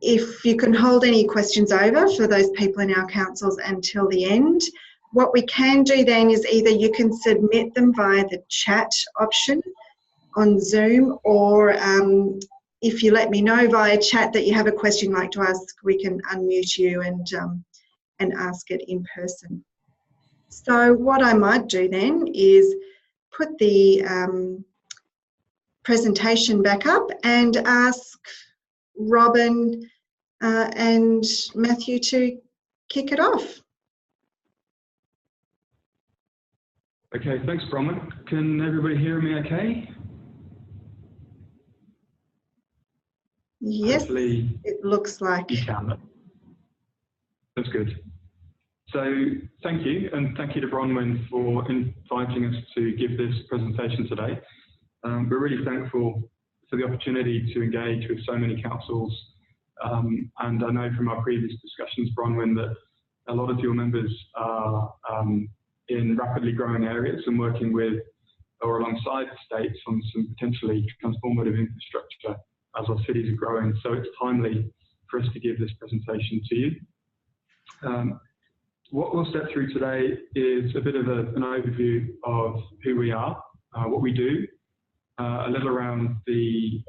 if you can hold any questions over for those people in our councils until the end. What we can do then is either you can submit them via the chat option on Zoom, or if you let me know via chat that you have a question you'd like to ask, we can unmute you and ask it in person. So what I might do then is put the presentation back up and ask Robin and Matthew to kick it off. Okay, thanks, Bronwyn. Can everybody hear me okay? Yes, hopefully it looks like. You can. That's good. So thank you, and thank you to Bronwyn for inviting us to give this presentation today. We're really thankful for the opportunity to engage with so many councils, and I know from our previous discussions, Bronwyn, that a lot of your members are in rapidly growing areas and working with or alongside the states on some potentially transformative infrastructure as our cities are growing. So it's timely for us to give this presentation to you. What we'll step through today is a bit of an overview of who we are, what we do, a little around the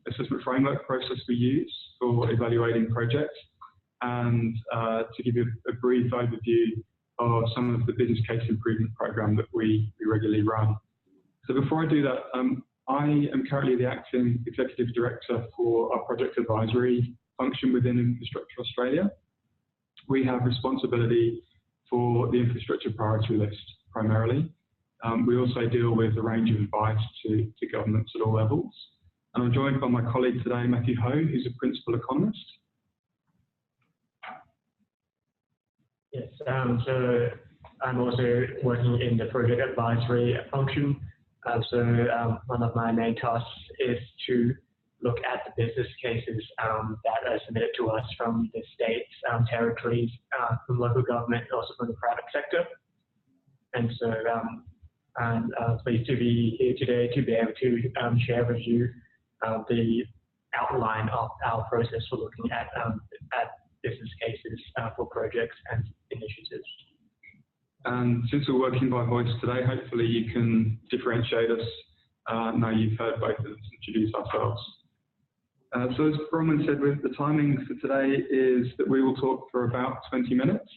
assessment framework process we use for evaluating projects, and to give you a brief overview of some of the business case improvement program that we regularly run. So before I do that, I am currently the acting executive director for our project advisory function within Infrastructure Australia. We have responsibility for the infrastructure priority list primarily. We also deal with a range of advice to governments at all levels. And I'm joined by my colleague today, Matthew Ho, who's a principal economist. Yes, so I'm also working in the project advisory function. One of my main tasks is to look at the business cases that are submitted to us from the states, territories, from local government, and also from the private sector. And so I'm pleased to be here today to be able to share with you the outline of our process for looking at business cases for projects and initiatives. And since we're working by voice today, hopefully you can differentiate us. Now you've heard both of us introduce ourselves. So as Bronwyn said, the timing for today is that we will talk for about 20 minutes,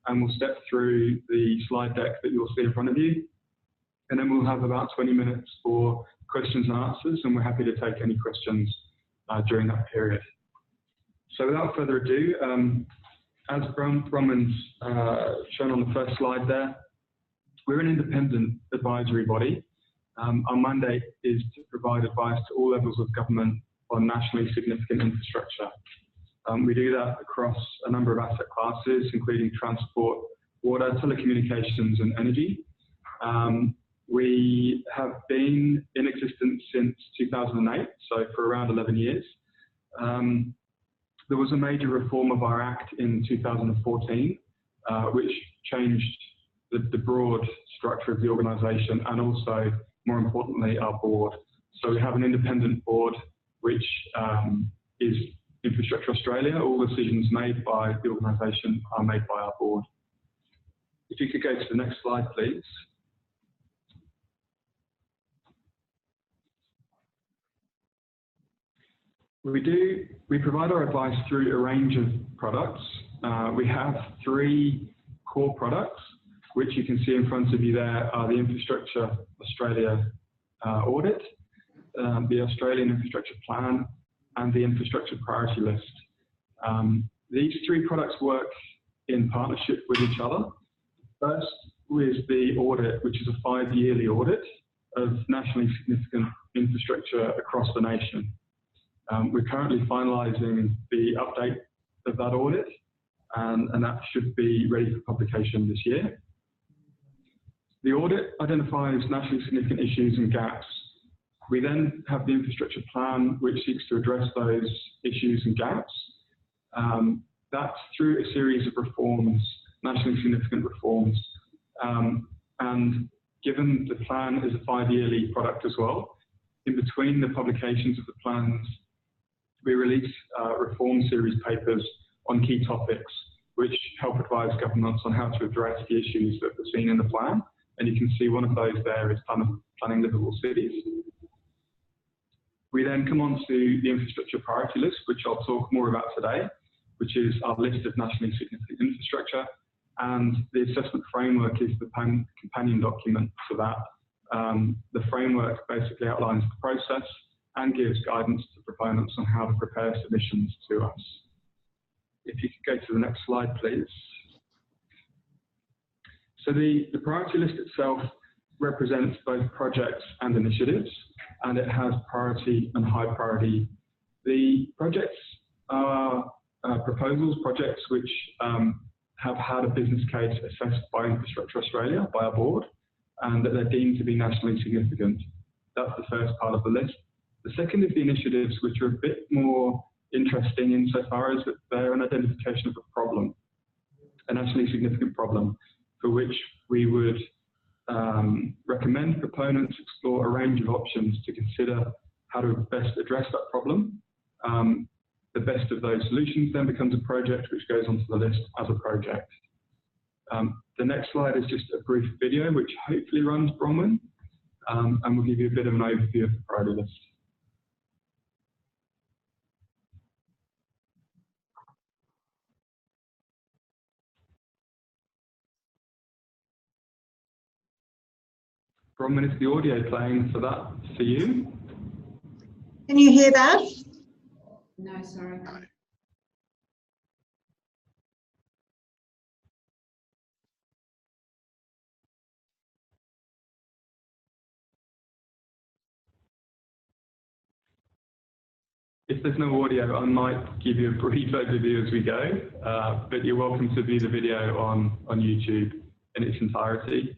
and we'll step through the slide deck that you'll see in front of you. And then we'll have about 20 minutes for questions and answers, and we're happy to take any questions during that period. So without further ado, as Bronwyn's shown on the first slide there, we're an independent advisory body. Our mandate is to provide advice to all levels of government on nationally significant infrastructure. We do that across a number of asset classes, including transport, water, telecommunications, and energy. We have been in existence since 2008, so for around 11 years. There was a major reform of our Act in 2014, which changed the broad structure of the organisation and also, more importantly, our board. So we have an independent board, which is Infrastructure Australia. All decisions made by the organisation are made by our board. If you could go to the next slide, please. We provide our advice through a range of products. We have 3 core products, which you can see in front of you there are the Infrastructure Australia Audit, the Australian Infrastructure Plan, and the Infrastructure Priority List. These 3 products work in partnership with each other. First is the audit, which is a 5-yearly audit of nationally significant infrastructure across the nation. We're currently finalising the update of that audit, and that should be ready for publication this year. The audit identifies nationally significant issues and gaps. We then have the infrastructure plan, which seeks to address those issues and gaps. That's through a series of reforms, nationally significant reforms. And given the plan is a 5-yearly product as well, in between the publications of the plans we release reform series papers on key topics which help advise governments on how to address the issues that are seen in the plan. And you can see one of those there is planning livable cities. We then come on to the infrastructure priority list, which I'll talk more about today, which is our list of nationally significant infrastructure. And the assessment framework is the companion document for that. The framework basically outlines the process and gives guidance to proponents on how to prepare submissions to us. If you could go to the next slide, please. So the priority list itself represents both projects and initiatives, and it has priority and high priority. The projects are proposals, projects which have had a business case assessed by Infrastructure Australia, by our board, and that they're deemed to be nationally significant. That's the first part of the list. The second is the initiatives, which are a bit more interesting insofar as that they're an identification of a problem, a nationally significant problem, for which we would recommend proponents explore a range of options to consider how to best address that problem. The best of those solutions then becomes a project which goes onto the list as a project. The next slide is just a brief video which hopefully runs Bronwyn, and will give you a bit of an overview of the priority list. Bronwyn, is the audio playing for that for you? Can you hear that? No, sorry. No. If there's no audio, I might give you a brief overview as we go, but you're welcome to view the video on YouTube in its entirety.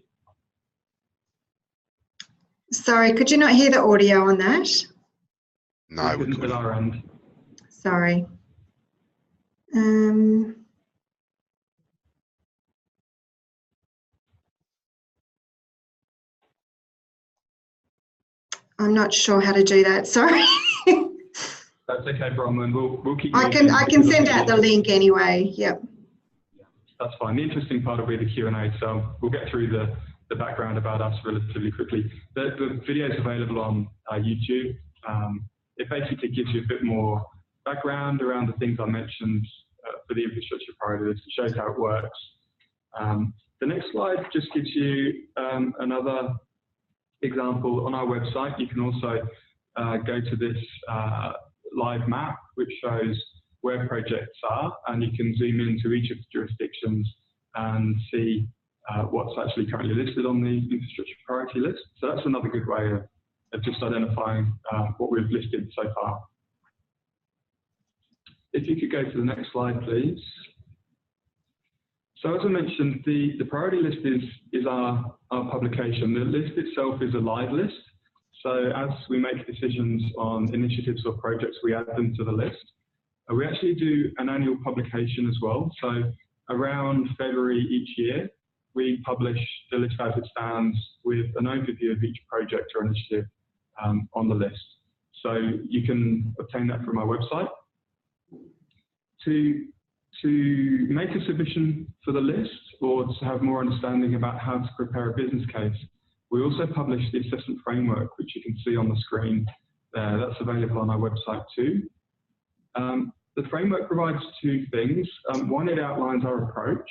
Sorry, could you not hear the audio on that? No, we couldn't. At our end. Sorry. I'm not sure how to do that. Sorry. That's okay, Bronwyn. We'll keep. I can send out the link anyway. Yep. That's fine. The interesting part will be the Q&A, so we'll get through the background about us relatively quickly. The video is available on YouTube. It basically gives you a bit more background around the things I mentioned for the infrastructure priority list. It shows how it works. The next slide just gives you another example. On our website, you can also go to this live map, which shows where projects are, and you can zoom into each of the jurisdictions and see what's actually currently listed on the infrastructure priority list. So that's another good way of just identifying what we've listed so far. If you could go to the next slide, please. So as I mentioned, the priority list is our publication. The list itself is a live list. So as we make decisions on initiatives or projects, we add them to the list. We actually do an annual publication as well. So around February each year, we publish the list as it stands with an overview of each project or initiative on the list. So you can obtain that from our website. To make a submission for the list or to have more understanding about how to prepare a business case, we also publish the assessment framework, which you can see on the screen there. That's available on our website too. The framework provides two things. One, it outlines our approach,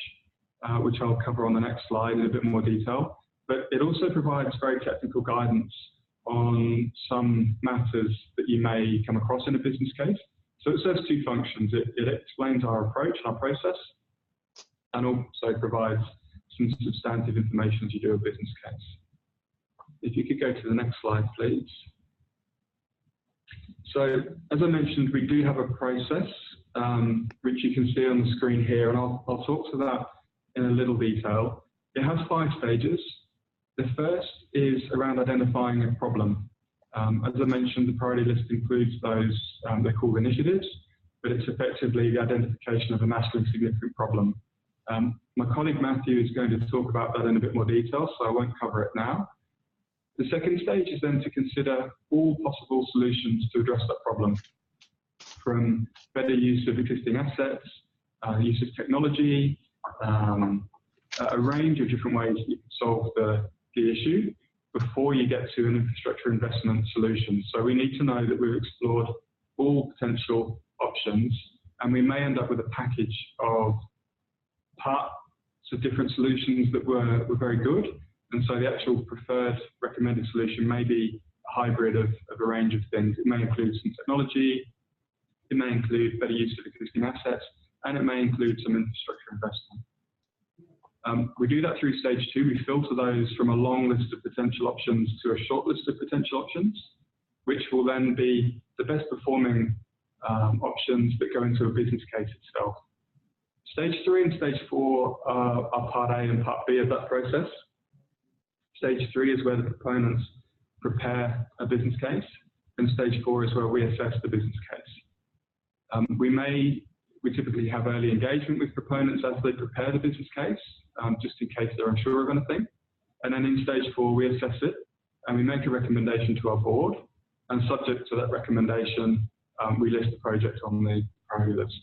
which I'll cover on the next slide in a bit more detail, but it also provides very technical guidance on some matters that you may come across in a business case. So it serves two functions. It explains our approach and our process, and also provides some substantive information as you do a business case. If you could go to the next slide, please. So as I mentioned, we do have a process, which you can see on the screen here, and I'll talk to that in a little detail. It has 5 stages. The first is around identifying a problem. As I mentioned, the priority list includes those they're called initiatives, but it's effectively the identification of a nationally significant problem. My colleague Matthew is going to talk about that in a bit more detail, so I won't cover it now. The second stage is then to consider all possible solutions to address that problem. from better use of existing assets, use of technology, a range of different ways you can solve the issue before you get to an infrastructure investment solution. So we need to know that we've explored all potential options, and we may end up with a package of parts of different solutions that were very good, and so the actual preferred recommended solution may be a hybrid of a range of things. It may include some technology, it may include better use of existing assets, and it may include some infrastructure investment. We do that through stage 2. We filter those from a long list of potential options to a short list of potential options, which will then be the best performing options that go into a business case itself. Stage 3 and stage 4 are part A and part B of that process. Stage 3 is where the proponents prepare a business case, and stage 4 is where we assess the business case. We typically have early engagement with proponents as they prepare the business case, just in case they're unsure of anything. And then in stage 4, we assess it and we make a recommendation to our board. And subject to that recommendation, we list the project on the priority list.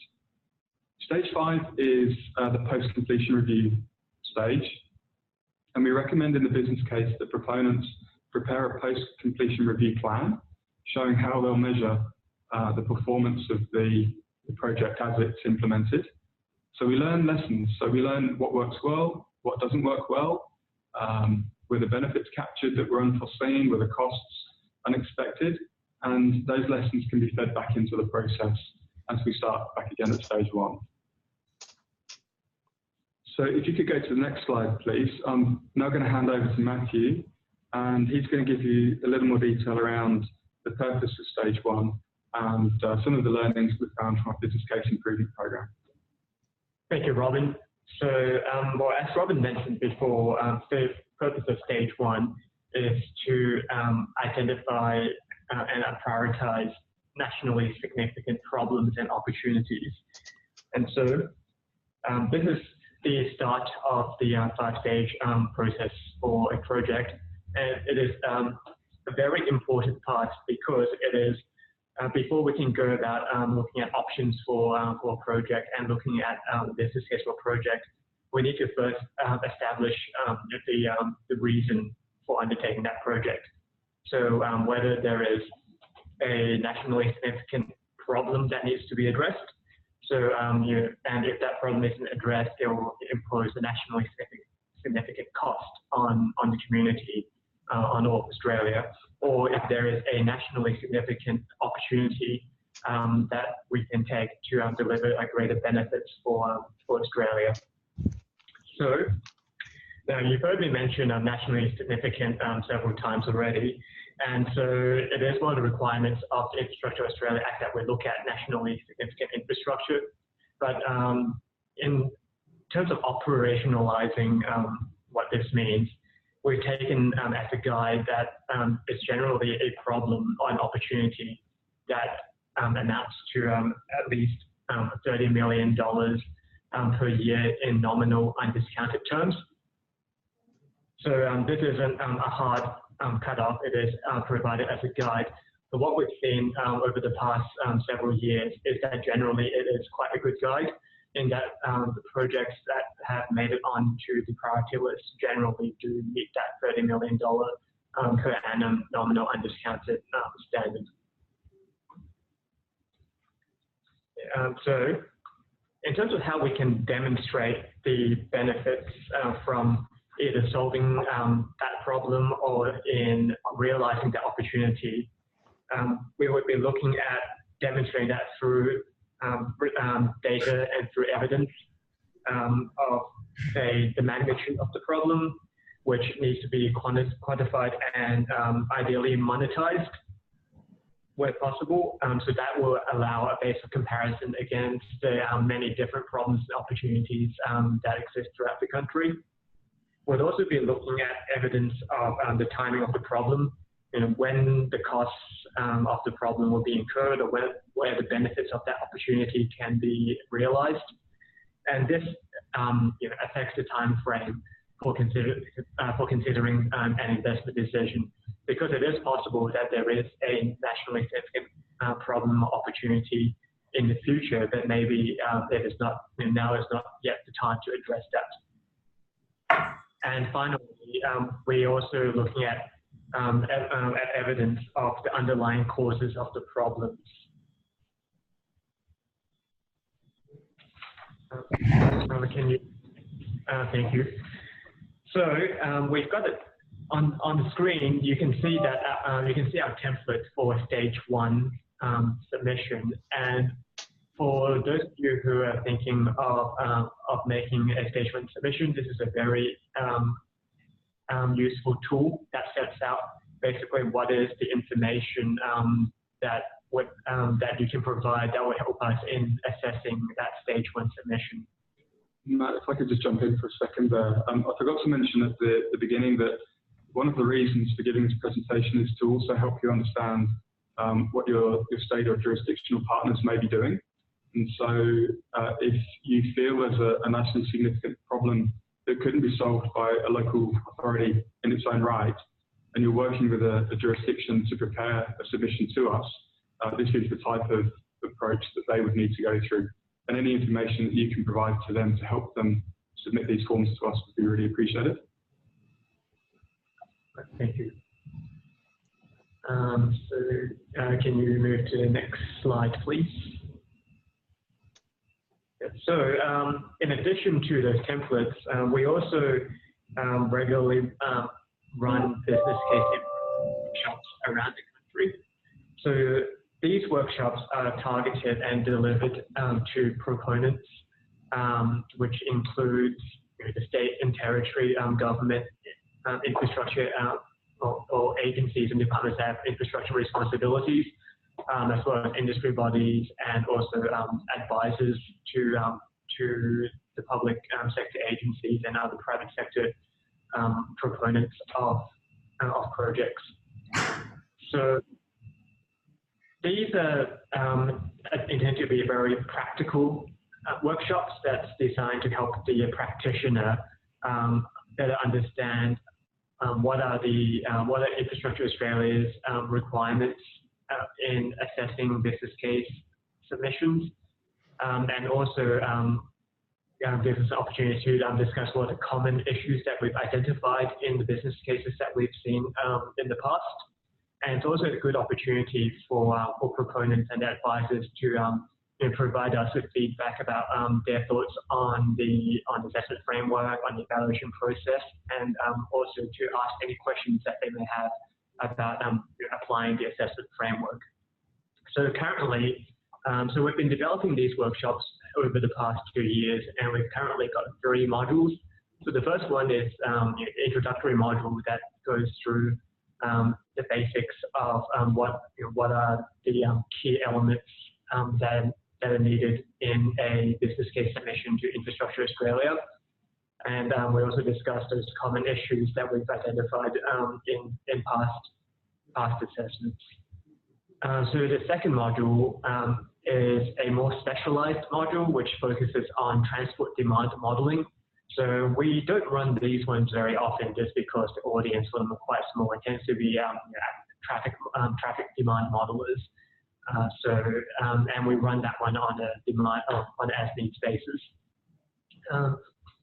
Stage 5 is the post-completion review stage. And we recommend in the business case that proponents prepare a post-completion review plan showing how they'll measure the performance of the project as it's implemented. So we learn lessons. So we learn what works well, what doesn't work well, were the benefits captured that were unforeseen, were the costs unexpected, and those lessons can be fed back into the process as we start back again at stage 1. So if you could go to the next slide, please. I'm now going to hand over to Matthew, and he's going to give you a little more detail around the purpose of stage 1 and some of the learnings we found from our business case improvement program. Thank you, Robin. So, well, as Robin mentioned before, the purpose of stage 1 is to identify and prioritize nationally significant problems and opportunities. And so this is the start of the 5-stage process for a project. And it is a very important part because it is before we can go about looking at options for a project and looking at the business case for a project, we need to first establish the reason for undertaking that project. So whether there is a nationally significant problem that needs to be addressed. So and if that problem isn't addressed, it will impose a nationally significant cost on the community, on all of Australia. Or if there is a nationally significant opportunity that we can take to deliver greater benefits for Australia. So now you've heard me mention nationally significant several times already. And so it is one of the requirements of the Infrastructure Australia Act that we look at nationally significant infrastructure. But in terms of operationalizing what this means, we've taken as a guide that it's generally a problem or an opportunity that amounts to at least $30 million per year in nominal undiscounted terms. So this isn't a hard cutoff. It is provided as a guide. But what we've seen over the past several years is that generally it is quite a good guide in that the projects that have made it onto the priority list generally do meet that $30 million per annum nominal undiscounted standard. So in terms of how we can demonstrate the benefits from either solving that problem or in realizing the opportunity, we would be looking at demonstrating that through data and through evidence of, say, the magnitude of the problem, which needs to be quantified and ideally monetized where possible. So that will allow a base of comparison against the many different problems and opportunities that exist throughout the country. We'll also be looking at evidence of the timing of the problem, when the costs of the problem will be incurred, or where the benefits of that opportunity can be realized. And this affects the time frame for considering an investment decision, because it is possible that there is a nationally significant problem or opportunity in the future, then maybe it is not, now is not yet the time to address that. And finally, we're also looking at evidence of the underlying causes of the problems. Can you? Thank you. So we've got it on the screen. You can see that you can see our template for stage 1 submission. And for those of you who are thinking of making a stage 1 submission, this is a very useful tool that sets out basically what is the information that you can provide that will help us in assessing that stage 1 submission. Matt, if I could just jump in for a second there. I forgot to mention at the beginning that one of the reasons for giving this presentation is to also help you understand what your state or jurisdictional partners may be doing. And so if you feel there's a nationally significant problem that couldn't be solved by a local authority in its own right, and you're working with a jurisdiction to prepare a submission to us, this is the type of approach that they would need to go through. And any information that you can provide to them to help them submit these forms to us would be really appreciated. Thank you. Can you move to the next slide, please? So in addition to those templates, we also regularly run business case workshops around the country. So these workshops are targeted and delivered to proponents, which includes the state and territory government infrastructure or agencies and departments that have infrastructure responsibilities, as well as industry bodies and also advisors to the public sector agencies and other private sector proponents of projects. So these are intended to be very practical workshops that's designed to help the practitioner better understand what are Infrastructure Australia's requirements in assessing business case submissions, and also gives us an opportunity to discuss what are the common issues that we've identified in the business cases that we've seen in the past. And it's also a good opportunity for proponents and advisors to provide us with feedback about their thoughts on the assessment framework, on the evaluation process, and also to ask any questions that they may have about applying the assessment framework. So currently, so we've been developing these workshops over the past 2 years, and we've currently got 3 modules. So the first one is an introductory module that goes through the basics of what are the key elements that are needed in a business case submission to Infrastructure Australia. And we also discussed those common issues that we've identified in past assessments. So the second module is a more specialized module which focuses on transport demand modeling. So we don't run these ones very often just because the audience for them are quite small. It tends to be traffic demand modelers. And we run that one on an as needs basis.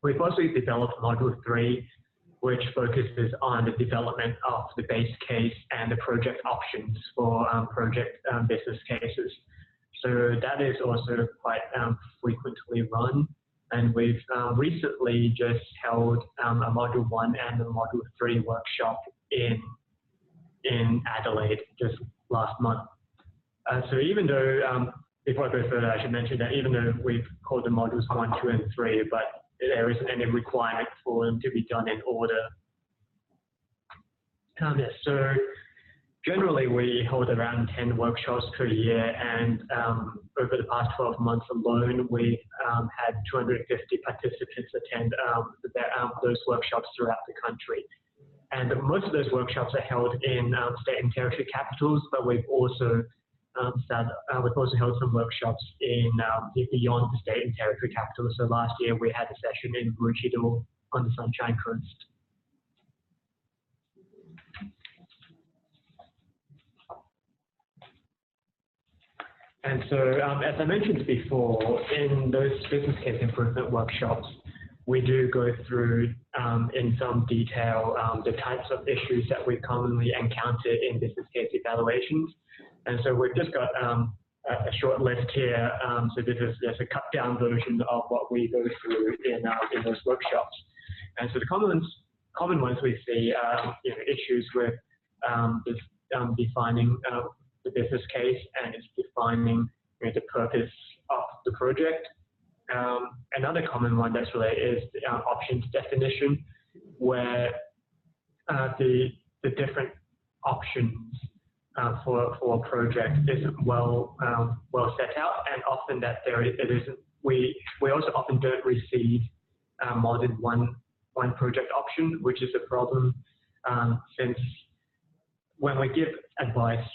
We've also developed module 3, which focuses on the development of the base case and the project options for project business cases. So that is also quite frequently run. And we've recently just held a module 1 and a module 3 workshop in Adelaide just last month. So even though, before I go further, I should mention that even though we've called the modules 1, 2, and 3, but there isn't any requirement for them to be done in order. So generally, we hold around 10 workshops per year, and over the past 12 months alone, we've had 250 participants attend those workshops throughout the country. And most of those workshops are held in state and territory capitals, but we've also held some workshops in beyond the state and territory capitals. So last year we had a session in Maroochydore on the Sunshine Coast. And so, as I mentioned before, in those business case improvement workshops, we do go through in some detail the types of issues that we commonly encounter in business case evaluations. And so we've just got a short list here. So this is just a cut down version of what we go through in those workshops. And so the common ones we see are issues with defining the business case, and it's defining the purpose of the project. Another common one that's related is the options definition, where the different options for a project isn't well set out, and often that it isn't. We also often don't receive more than one project option, which is a problem, since when we give advice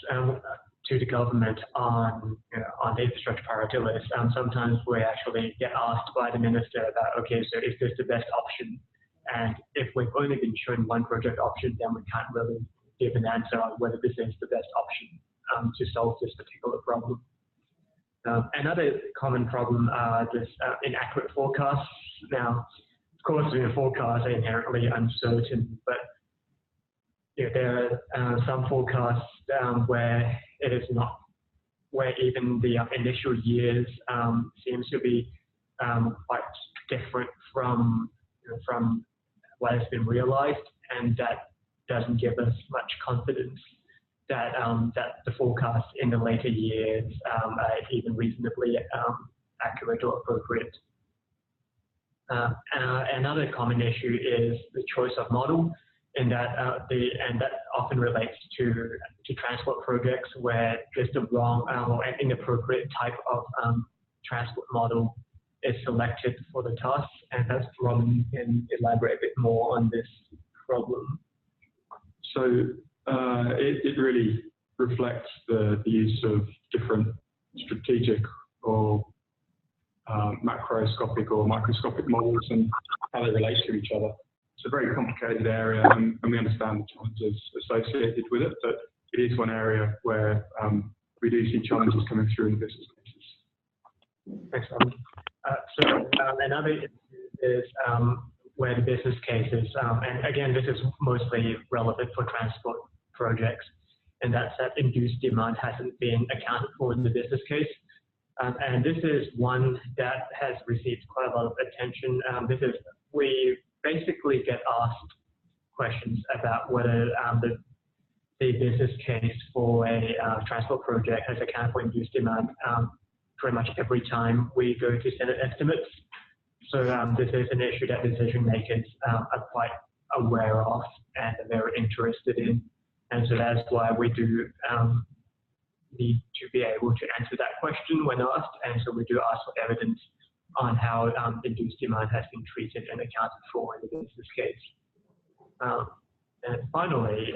to the government on the infrastructure priority list, sometimes we actually get asked by the minister about, okay, so is this the best option? And if we've only been shown one project option, then we can't really give an answer on whether this is the best option to solve this particular problem. Another common problem are this inaccurate forecasts. Now, of course, forecasts are inherently uncertain, but there are some forecasts where it is not, where even the initial years seems to be quite different from what has been realized, and that doesn't give us much confidence that the forecasts in the later years are even reasonably accurate or appropriate. Another common issue is the choice of model, and that often relates to transport projects where just the wrong or an inappropriate type of transport model is selected for the task, and that's Robin can elaborate a bit more on this problem. So it really reflects the use of different strategic or macroscopic or microscopic models and how they relate to each other. It's a very complicated area, and we understand the challenges associated with it, but it is one area where we do see challenges coming through in business cases. Thanks, Robin. So another issue is where the business cases, and again, this is mostly relevant for transport projects, and that's that induced demand hasn't been accounted for in the business case. And this is one that has received quite a lot of attention. We basically get asked questions about whether the business case for a transport project has accounted for induced demand pretty much every time we go to Senate estimates. So this is an issue that decision makers are quite aware of and are very interested in. And so that's why we do need to be able to answer that question when asked. And so we do ask for evidence on how induced demand has been treated and accounted for in the business case. And finally,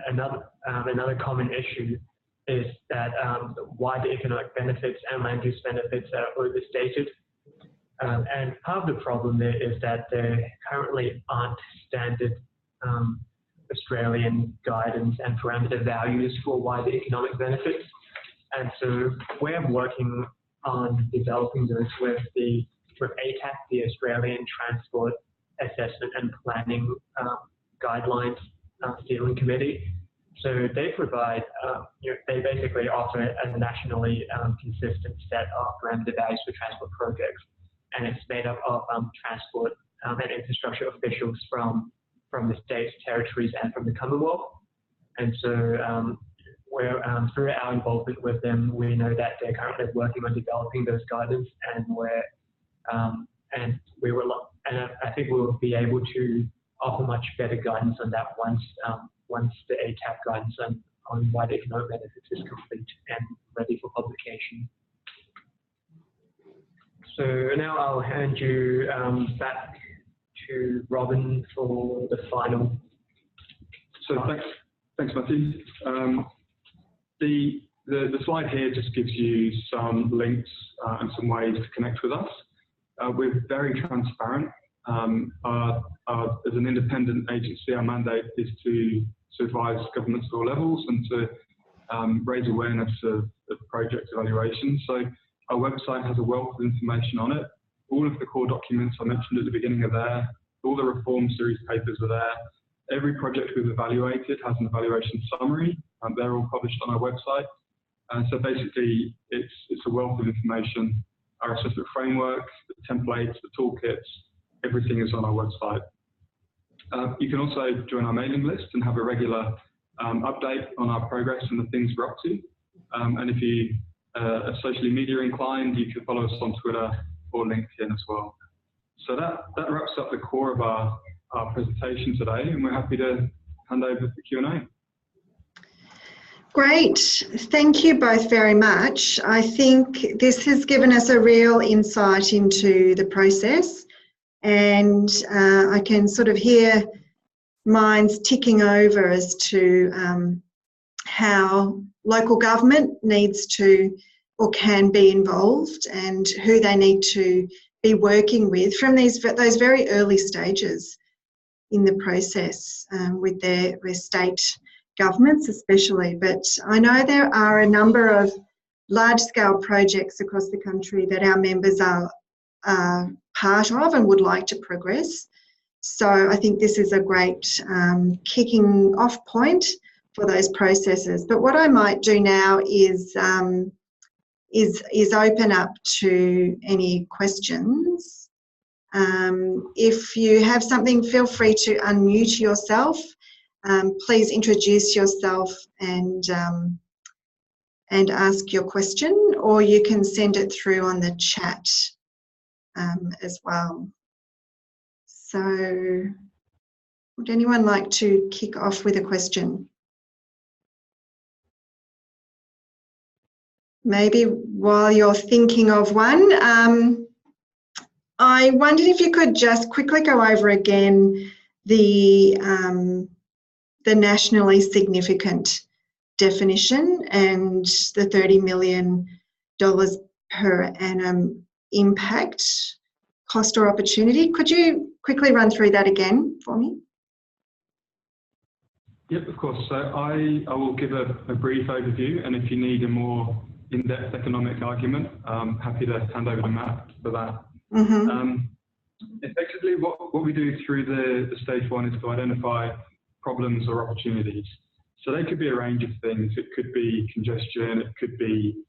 another common issue is that why the economic benefits and land use benefits are overstated. And part of the problem there is that there currently aren't standard Australian guidance and parameter values for wider economic benefits. And so we're working on developing those with ATAC, the Australian Transport Assessment and Planning Guidelines Steering Committee. So they provide, they basically offer a nationally consistent set of parameter values for transport projects, and it's made up of transport and infrastructure officials from the states, territories, and from the Commonwealth. And so through our involvement with them, we know that they're currently working on developing those guidance, and I think we will be able to offer much better guidance on that once the ATAC guidance on wider economic benefits is complete and ready for publication. So now I'll hand you back to Robin for the final. So thanks, Matthew. The slide here just gives you some links and some ways to connect with us. We're very transparent. As an independent agency, our mandate is to advise governments at all levels and to raise awareness of of project evaluation. So our website has a wealth of information on it. All of the core documents I mentioned at the beginning are there. All the reform series papers are there. Every project we've evaluated has an evaluation summary. They're all published on our website. So basically, it's a wealth of information. Our assessment framework, the templates, the toolkits, everything is on our website. You can also join our mailing list and have a regular update on our progress and the things we're up to. And if you are socially media inclined, you can follow us on Twitter or LinkedIn as well. So that wraps up the core of our presentation today, and we're happy to hand over for Q&A. Great. Thank you both very much. I think this has given us a real insight into the process, and I can sort of hear minds ticking over as to how local government needs to or can be involved and who they need to be working with from those very early stages in the process with their state governments especially. But I know there are a number of large-scale projects across the country that our members are part of and would like to progress. So I think this is a great kicking off point for those processes. But what I might do now is open up to any questions. If you have something, feel free to unmute yourself. Please introduce yourself and ask your question, or you can send it through on the chat as well. So would anyone like to kick off with a question? Maybe while you're thinking of one, I wondered if you could just quickly go over again the nationally significant definition and the $30 million per annum impact, cost or opportunity. Could you quickly run through that again for me? Yep, of course. So I will give a brief overview, and if you need a more in-depth economic argument, I'm happy to hand over to Matt for that. Mm-hmm. Effectively, what we do through the stage one is to identify problems or opportunities. So they could be a range of things. It could be congestion, it could be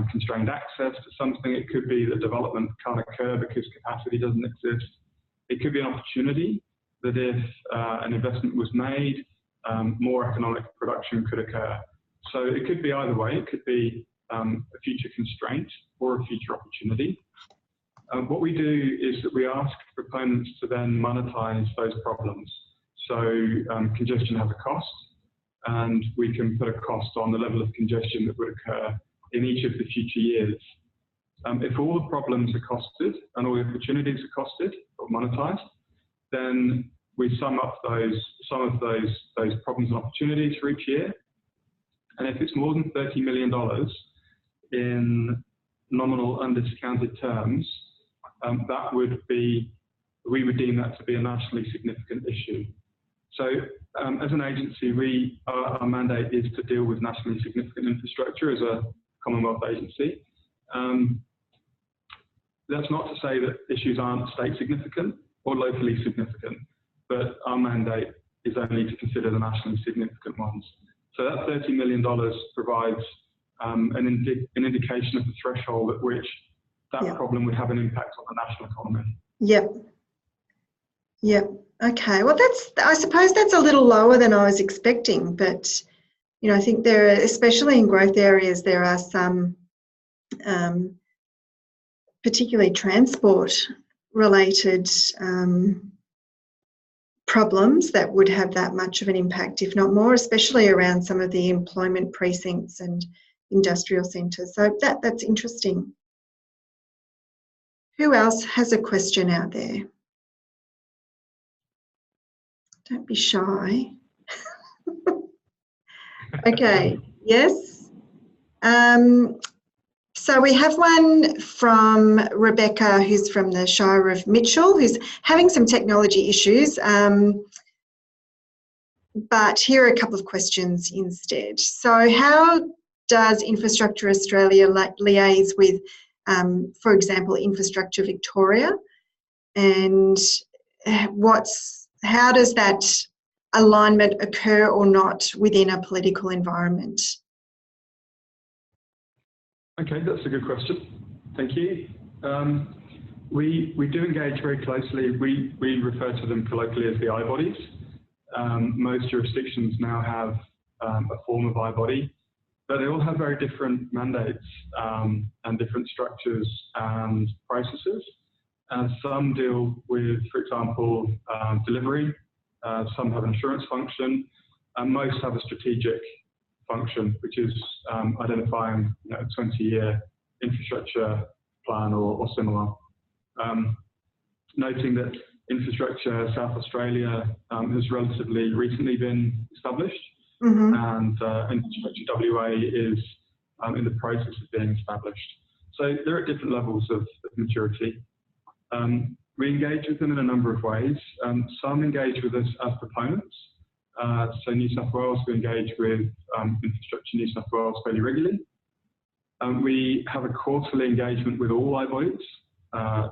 constrained access to something, it could be that development can't occur because capacity doesn't exist. It could be an opportunity that if an investment was made, more economic production could occur. So it could be either way. It could be a future constraint or a future opportunity. What we do is that we ask proponents to then monetize those problems. So congestion has a cost, and we can put a cost on the level of congestion that would occur in each of the future years. If all the problems are costed and all the opportunities are costed or monetized, then we sum up some of those problems and opportunities for each year. And if it's more than $30 million in nominal undiscounted terms, we would deem that to be a nationally significant issue. So as an agency, our mandate is to deal with nationally significant infrastructure as a Commonwealth agency. That's not to say that issues aren't state significant or locally significant, but our mandate is only to consider the nationally significant ones. So that $30 million provides an indication of the threshold at which that problem would have an impact on the national economy. Yep. Yep. Okay. Well, I suppose that's a little lower than I was expecting, but I think especially in growth areas, there are some particularly transport-related problems that would have that much of an impact, if not more, especially around some of the employment precincts and industrial centres. So that's interesting. Who else has a question out there? Don't be shy. Okay, yes. So we have one from Rebecca, who's from the Shire of Mitchell, who's having some technology issues. But here are a couple of questions instead. So how does Infrastructure Australia liaise with, for example, Infrastructure Victoria? And how does that alignment occur or not within a political environment? Okay, that's a good question. Thank you. We do engage very closely. We refer to them colloquially as the I-bodies. Most jurisdictions now have a form of I-body, but they all have very different mandates and different structures and processes. And some deal with, for example, delivery. Some have an assurance function, and most have a strategic function, which is identifying a 20-year infrastructure plan or similar. Noting that Infrastructure South Australia has relatively recently been established, and Infrastructure WA is in the process of being established. So they're at different levels of maturity. We engage with them in a number of ways. Some engage with us as proponents. So New South Wales, we engage with Infrastructure New South Wales fairly regularly. We have a quarterly engagement with all I-bodies.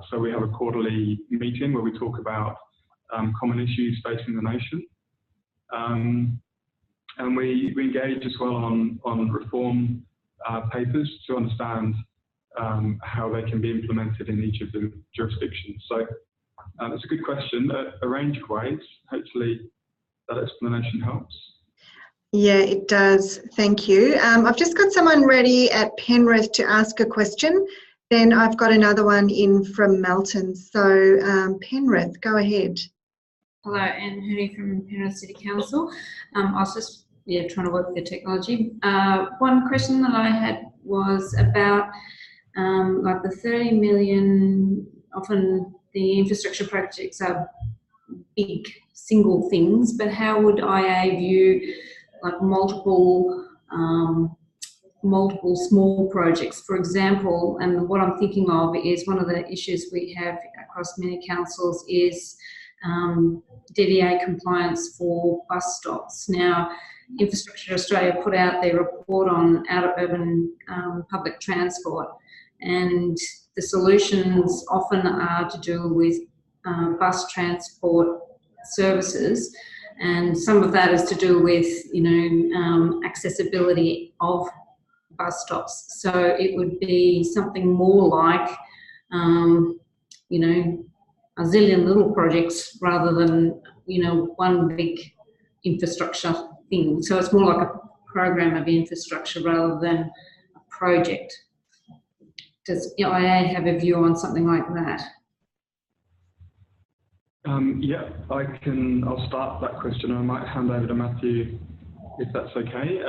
So we have a quarterly meeting where we talk about common issues facing the nation. And we engage as well on reform papers to understand how they can be implemented in each of the jurisdictions. So it's a good question, a range of ways. Hopefully that explanation helps. Yeah, it does. Thank you. I've just got someone ready at Penrith to ask a question. Then I've got another one in from Melton. So Penrith, go ahead. Hello, Anne Hooney from Penrith City Council. I was just trying to work the technology. One question that I had was about like the 30 million, often the infrastructure projects are big single things, but how would IA view like multiple small projects, for example? And what I'm thinking of is one of the issues we have across many councils is DDA compliance for bus stops. Now, Infrastructure Australia put out their report on out-of-urban public transport, and the solutions often are to do with bus transport services, and some of that is to do with accessibility of bus stops. So it would be something more like a zillion little projects rather than one big infrastructure thing. So it's more like a program of infrastructure rather than a project. Does IA have a view on something like that? Yeah, I'll start that question, and I might hand over to Matthew if that's okay.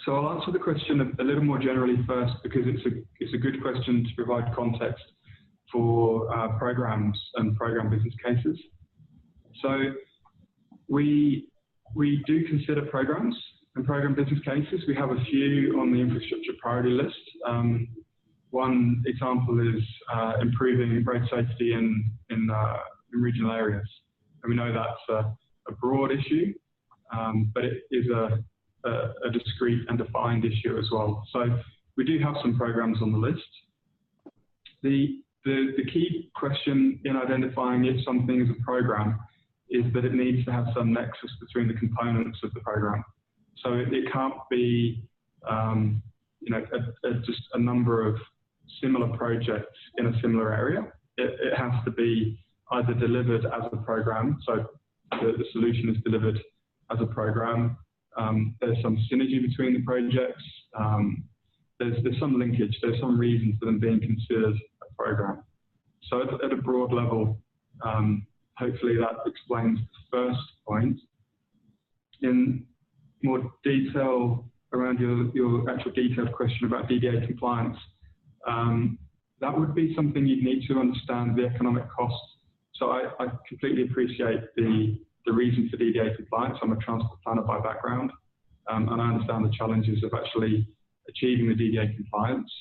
So I'll answer the question a little more generally first, because it's a good question to provide context for programs and program business cases. So we do consider programs and program business cases. We have a few on the infrastructure priority list. One example is improving road safety in regional areas. And we know that's a broad issue, but it is a discrete and defined issue as well. So we do have some programs on the list. The key question in identifying if something is a program is that it needs to have some nexus between the components of the program. So it can't be just a number of similar projects in a similar area. It has to be either delivered as a program, so the solution is delivered as a program. There's some synergy between the projects. There's some linkage. There's some reason for them being considered a program. So at a broad level, hopefully that explains the first point. In more detail around your actual detailed question about DDA compliance, that would be something you'd need to understand the economic costs. So I completely appreciate the reason for DDA compliance. I'm a transport planner by background, and I understand the challenges of actually achieving the DDA compliance.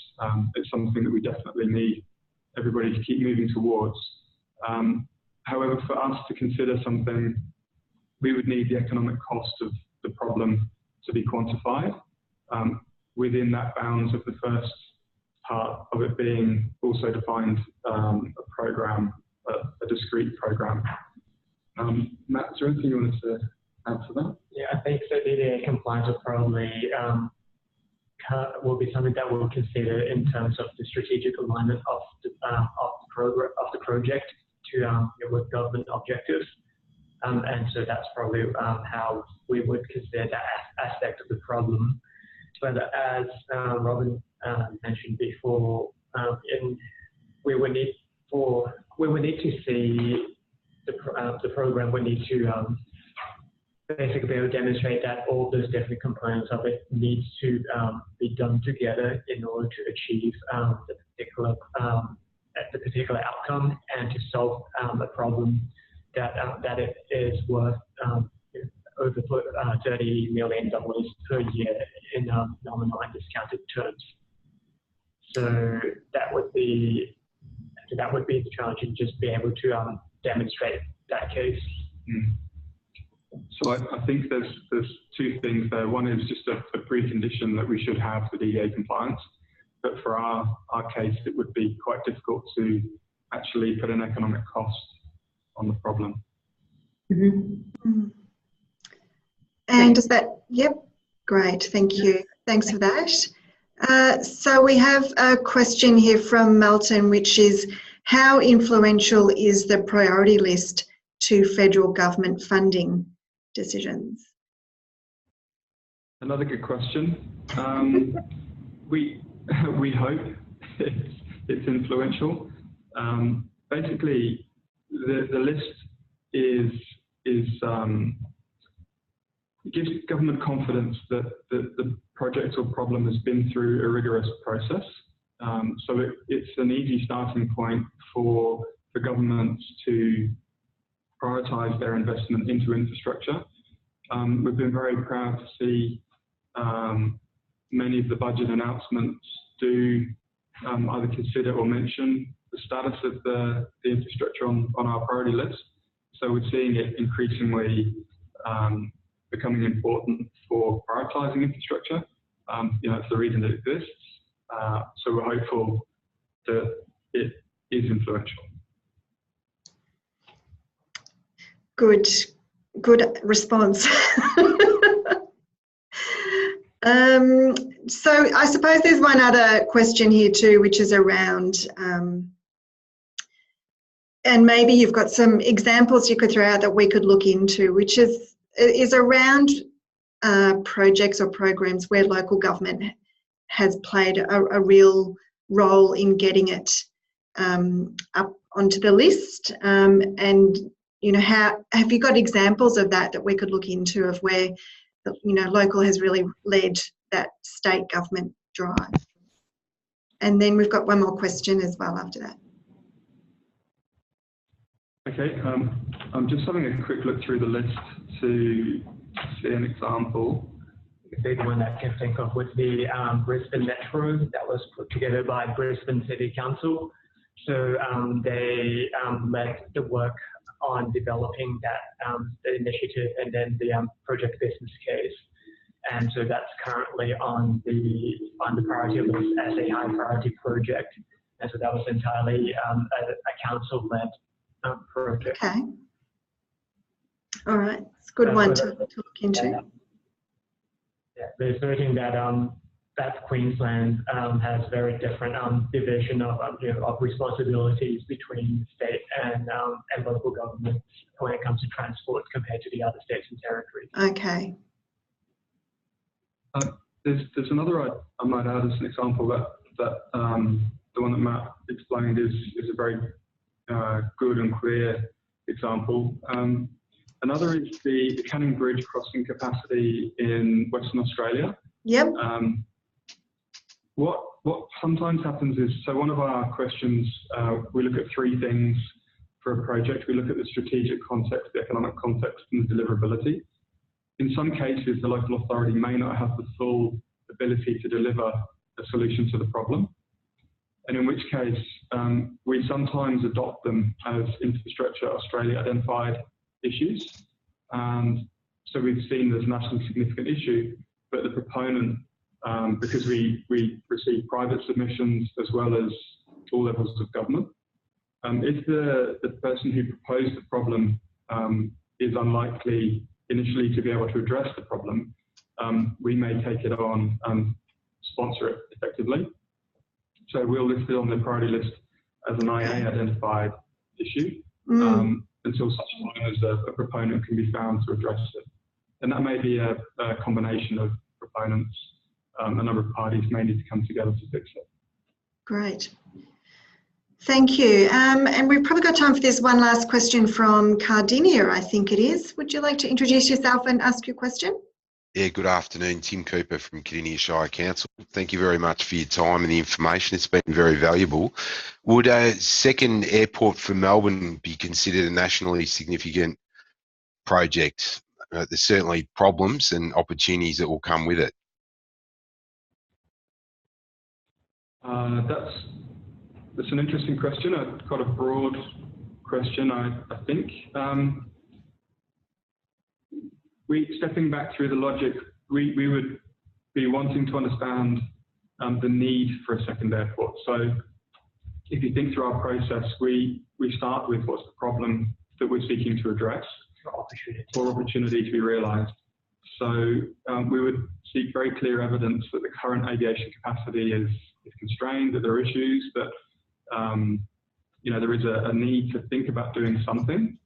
It's something that we definitely need everybody to keep moving towards. However, for us to consider something, we would need the economic cost of the problem to be quantified. within that bounds of the first part of it being also defined a program, a discrete program. Matt, is there anything you wanted to add to that? Yeah, I think that DDA compliance will probably will be something that we'll consider in terms of the strategic alignment of the project to with government objectives. And so that's probably how we would consider that aspect of the problem. But as Robin mentioned before, we would need to see the program would need to basically be able to demonstrate that all those different components of it needs to be done together in order to achieve the particular outcome and to solve a problem that it is worth over $30 million per year in nominal and discounted terms. So that would be the challenge, and just be able to demonstrate that case. So I think there's two things there. One is just a precondition that we should have for DDA compliance, but for our case, it would be quite difficult to actually put an economic cost on the problem. Mm-hmm. And does that, yep, great, thank you. Thanks for that. So we have a question here from Melton, which is, how influential is the priority list to federal government funding decisions? Another good question. We hope it's influential. Basically, the list gives government confidence that the project or problem has been through a rigorous process. So it's an easy starting point for governments to prioritise their investment into infrastructure. We've been very proud to see many of the budget announcements do either consider or mention the status of the infrastructure on our priority list. So we're seeing it increasingly becoming important for prioritising infrastructure. It's the reason it exists. So we're hopeful that it is influential. Good response. So I suppose there's one other question here too, which is around, and maybe you've got some examples you could throw out that we could look into, which is around projects or programs where local government has played a real role in getting it up onto the list. And how have you got examples of that we could look into, of where local has really led that state government drive? And then we've got one more question as well after that. Okay, I'm just having a quick look through the list to see an example. The big one that I can think of was the Brisbane Metro that was put together by Brisbane City Council. So they led the work on developing that the initiative and then the project business case. And so that's currently on the priority list as a high priority project. And so that was entirely a council-led project. Okay. All right. It's a good one to look into. Yeah, there's noting that that Queensland has very different division of responsibilities between state and local governments when it comes to transport compared to the other states and territories. Okay. There's another I might add as an example that the one that Matt explained is a very good and clear example. Another is the Canning Bridge crossing capacity in Western Australia. Yep. What sometimes happens is, so one of our questions, we look at three things for a project. We look at the strategic context, the economic context, and the deliverability. In some cases, the local authority may not have the full ability to deliver a solution to the problem, and in which case we sometimes adopt them as Infrastructure Australia identified issues. And so we've seen there's a nationally significant issue, but the proponent because we receive private submissions as well as all levels of government. If the person who proposed the problem is unlikely initially to be able to address the problem, we may take it on and sponsor it effectively. So we'll list it on the priority list as an IA identified issue until such time as a proponent can be found to address it. And that may be a combination of proponents. A number of parties may need to come together to fix it. Great. Thank you. And we've probably got time for this one last question from Cardinia, I think it is. Would you like to introduce yourself and ask your question? Yeah, good afternoon. Tim Cooper from Cardinia Shire Council. Thank you very much for your time and the information. It's been very valuable. Would a second airport for Melbourne be considered a nationally significant project? There's certainly problems and opportunities that will come with it. That's an interesting question. Quite a broad question, I think. Stepping back through the logic, we would be wanting to understand the need for a second airport. So if you think through our process, we start with what's the problem that we're seeking to address or opportunity to be realised. So we would seek very clear evidence that the current aviation capacity is constrained, that there are issues, that there is a need to think about doing something.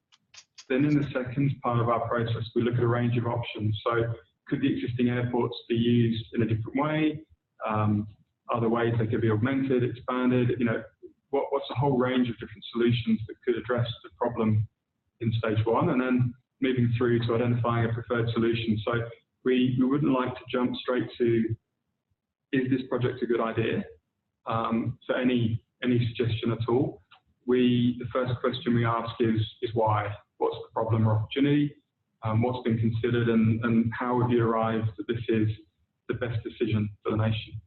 Then in the second part of our process, we look at a range of options. So could the existing airports be used in a different way? Other ways they could be augmented, expanded? What's a whole range of different solutions that could address the problem in stage one? And then moving through to identifying a preferred solution. So we wouldn't like to jump straight to, is this project a good idea? So any suggestion at all? The first question we ask is why? What's the problem or opportunity? What's been considered, and how have you arrived that this is the best decision for the nation?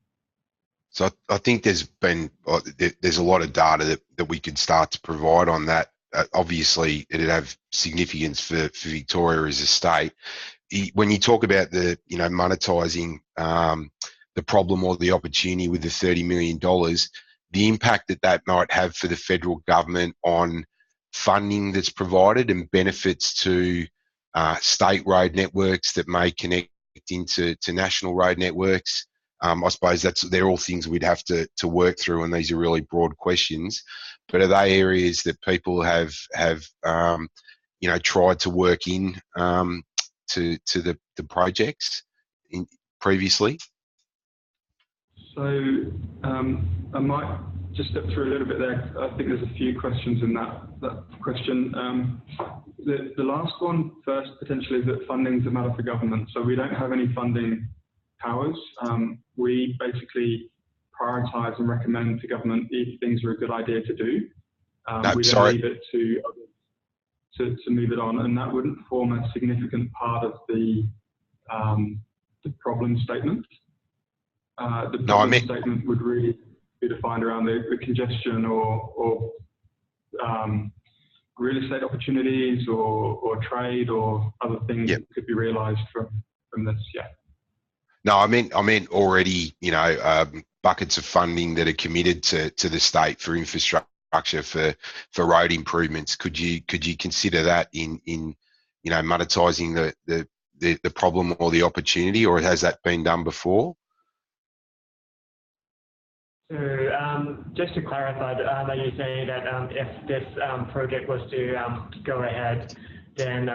So I think there's a lot of data that we could start to provide on that. Obviously, it'd have significance for Victoria as a state. When you talk about the monetising the problem or the opportunity with the $30 million, the impact that might have for the federal government on funding that's provided and benefits to state road networks that may connect into national road networks. I suppose they're all things we'd have to work through, and these are really broad questions. But are they areas that people have tried to work in to the projects previously? So I might just step through a little bit there. I think there's a few questions in that question. The last one first potentially is that funding is a matter for government. So we don't have any funding powers. We basically prioritise and recommend to government if things are a good idea to do. We then leave it to others to move it on, and that wouldn't form a significant part of the problem statement. The problem statement would really be defined around the congestion or real estate opportunities or trade or other things that could be realised from this. Yeah. No, I meant already, buckets of funding that are committed to the state for infrastructure for road improvements. Could you consider that in monetising the problem or the opportunity, or has that been done before? So just to clarify, are you saying that if this project was to go ahead, then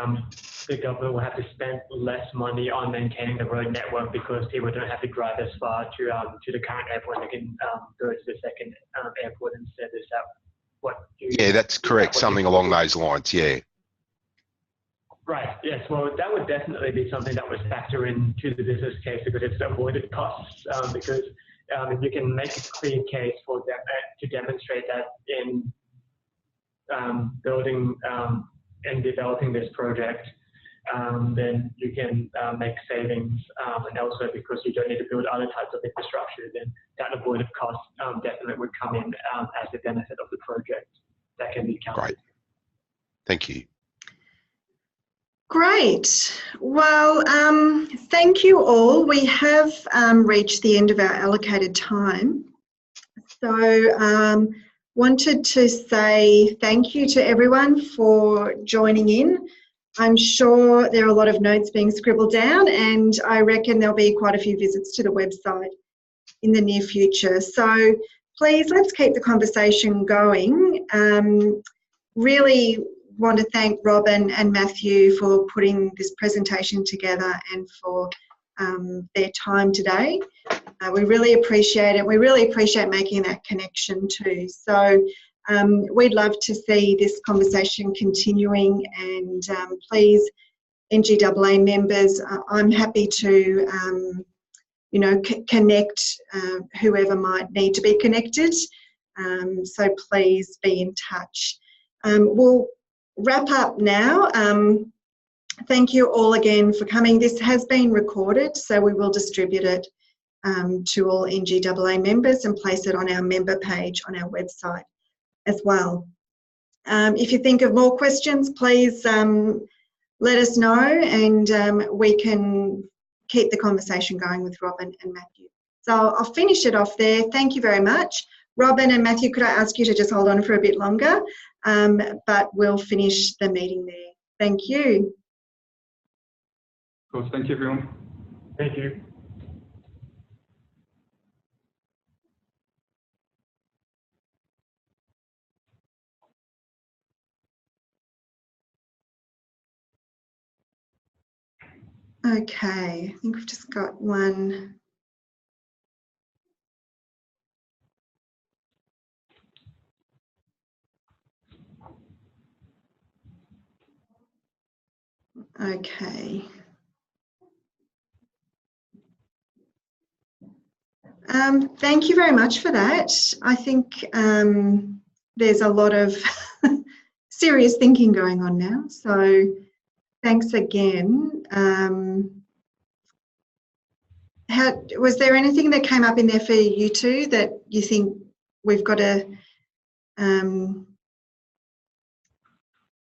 the government will have to spend less money on maintaining the road network because people don't have to drive as far to the current airport? They can go to the second airport instead. Is that what? That's correct. Something along those lines. Yeah. Right. Yes. Well, that would definitely be something that would factor into the business case because it's avoided costs. Because if you can make a clear case for that to demonstrate that in building and developing this project, then you can make savings, and also because you don't need to build other types of infrastructure, then that avoided cost definitely would come in as a benefit of the project that can be counted. Great. Thank you. Great. Well, thank you all. We have reached the end of our allocated time. So wanted to say thank you to everyone for joining in. I'm sure there are a lot of notes being scribbled down, and I reckon there'll be quite a few visits to the website in the near future. So please, let's keep the conversation going. Really want to thank Robin and Matthew for putting this presentation together and for their time today. We really appreciate it. We really appreciate making that connection too. So we'd love to see this conversation continuing, and please, NGAA members, I'm happy to connect whoever might need to be connected. So please be in touch. We'll wrap up now. Thank you all again for coming. This has been recorded, so we will distribute it to all NGAA members and place it on our member page on our website as well. If you think of more questions, please let us know, and we can keep the conversation going with Robin and Matthew. So I'll finish it off there. Thank you very much. Robin and Matthew, could I ask you to just hold on for a bit longer? But we'll finish the meeting there. Thank you. Of course, thank you everyone. Thank you. Okay, I think we've just got one. Okay. Thank you very much for that. I think there's a lot of serious thinking going on now. So thanks again. Was there anything that came up in there for you two that you think we've got to